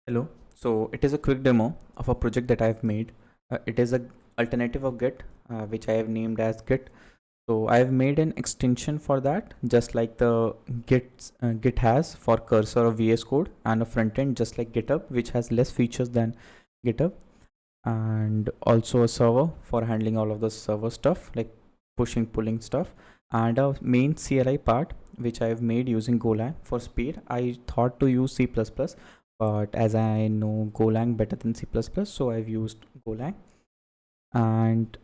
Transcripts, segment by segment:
Hello. So it is a quick demo of a project that I've made. It is a alternative of Git, which I have named as Git. So I've made an extension for that, just like the Git has for cursor or VS Code, and a front end just like GitHub, which has less features than GitHub, and also a server for handling all of the server stuff like pushing, pulling stuff, and a main CLI part which I've made using Golang for speed. I thought to use C++, but as I know Golang better than C++, so I've used Golang, and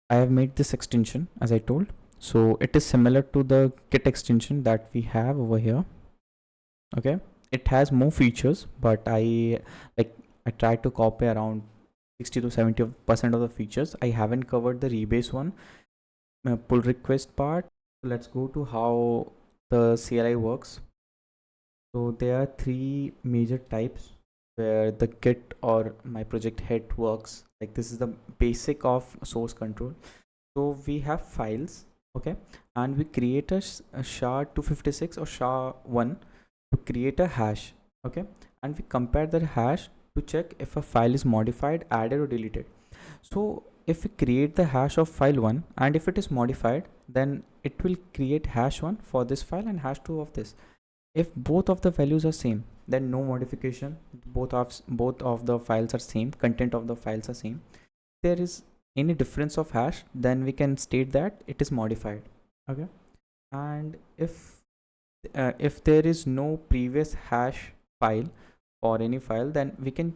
I have made this extension as I told. So it is similar to the Git extension that we have over here. Okay, it has more features, but I tried to copy around 60 to 70% of the features. I haven't covered the rebase one, pull request part. Let's go to how the CLI works. So there are three major types where the Git or my project head works. Like this is the basic of source control. So we have files, okay, and we create a SHA-256 or SHA-1 to create a hash, okay, and we compare the hash to check if a file is modified, added or deleted. So if we create the hash of file 1 and if it is modified, then it will create hash 1 for this file and hash 2 of this. If both of the values are same, then no modification, both of the files are same, content of the files are same. If there is any difference of hash, then we can state that it is modified, okay. And if there is no previous hash file for any file, then we can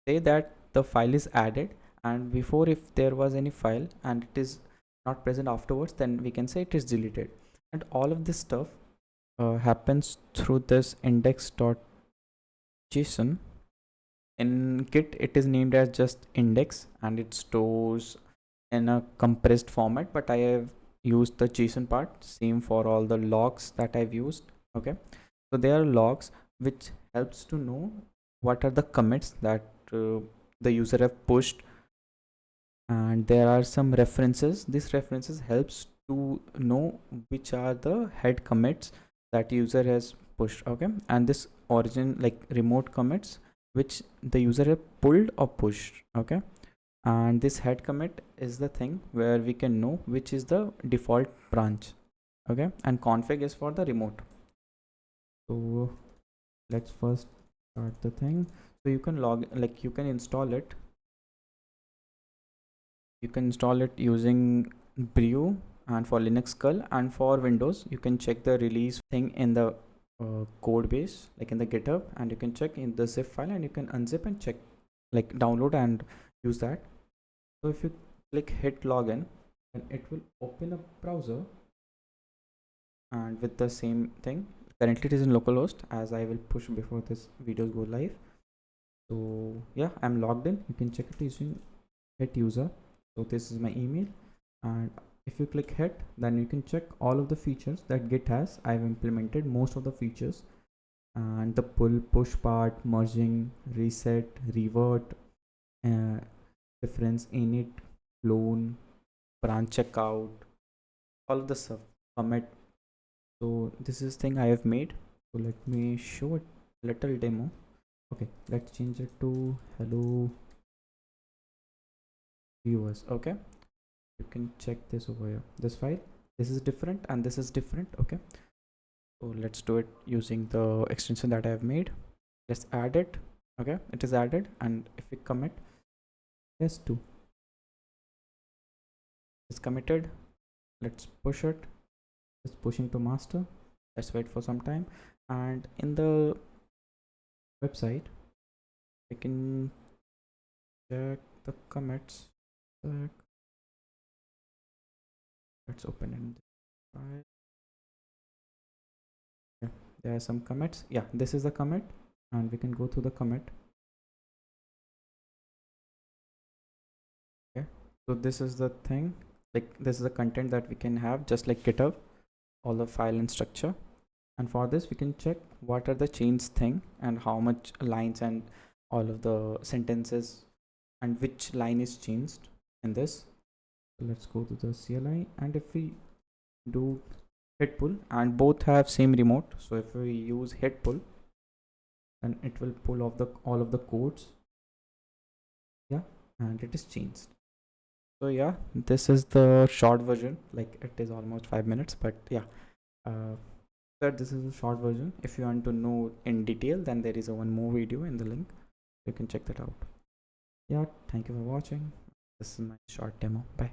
say that the file is added, and before, if there was any file and it is not present afterwards, then we can say it is deleted. And all of this stuff happens through this index.json. In Git it is named as just index and it stores in a compressed format, but I have used the JSON part, same for all the logs that I've used, okay. So there are logs which helps to know what are the commits that the user have pushed, and there are some references. These references helps to know which are the head commits that user has pushed, okay. And this origin, like remote commits, which the user have pulled or pushed, okay. And this head commit is the thing where we can know which is the default branch, okay. And config is for the remote. So let's first start the thing. So you can you can install it. You can install it using brew, and for Linux curl, and for Windows you can check the release thing in the code base, like in the GitHub, and you can check in the zip file and you can unzip and check, like download and use that. So if you click hit login, then it will open a browser, and with the same thing, currently it is in localhost, as I will push before this videos go live. So yeah, I'm logged in. You can check it using hit user. So this is my email, and if you click hit, then you can check all of the features that Git has. I've implemented most of the features, and the pull, push part, merging, reset, revert, uh, difference, init, clone, branch checkout, all of the stuff, commit. So this is thing I have made. So let me show a little demo. Okay, let's change it to hello viewers, okay. You can check this over here, this file, this is different and this is different, okay. So let's do it using the extension that I have made. Let's add it, okay. It is added, and if we commit s2 is committed, let's push it. It's pushing to master. Let's wait for some time, and in the website we can check the commits. Let's open it. Yeah, there are some commits. Yeah, this is the commit, and we can go through the commit. Okay, so this is the thing, like this is the content that we can have, just like GitHub, all the file and structure. And for this we can check what are the chains thing and how much lines and all of the sentences and which line is changed in this. So let's go to the CLI, and if we do hit pull, and both have same remote, so if we use hit pull, and it will pull off the all of the codes. Yeah, and it is changed. So yeah, this is the short version. Like, it is almost 5 minutes, but yeah, that this is a short version. If you want to know in detail, then there is a one more video in the link. You can check that out. Yeah, thank you for watching. This is my short demo. Bye.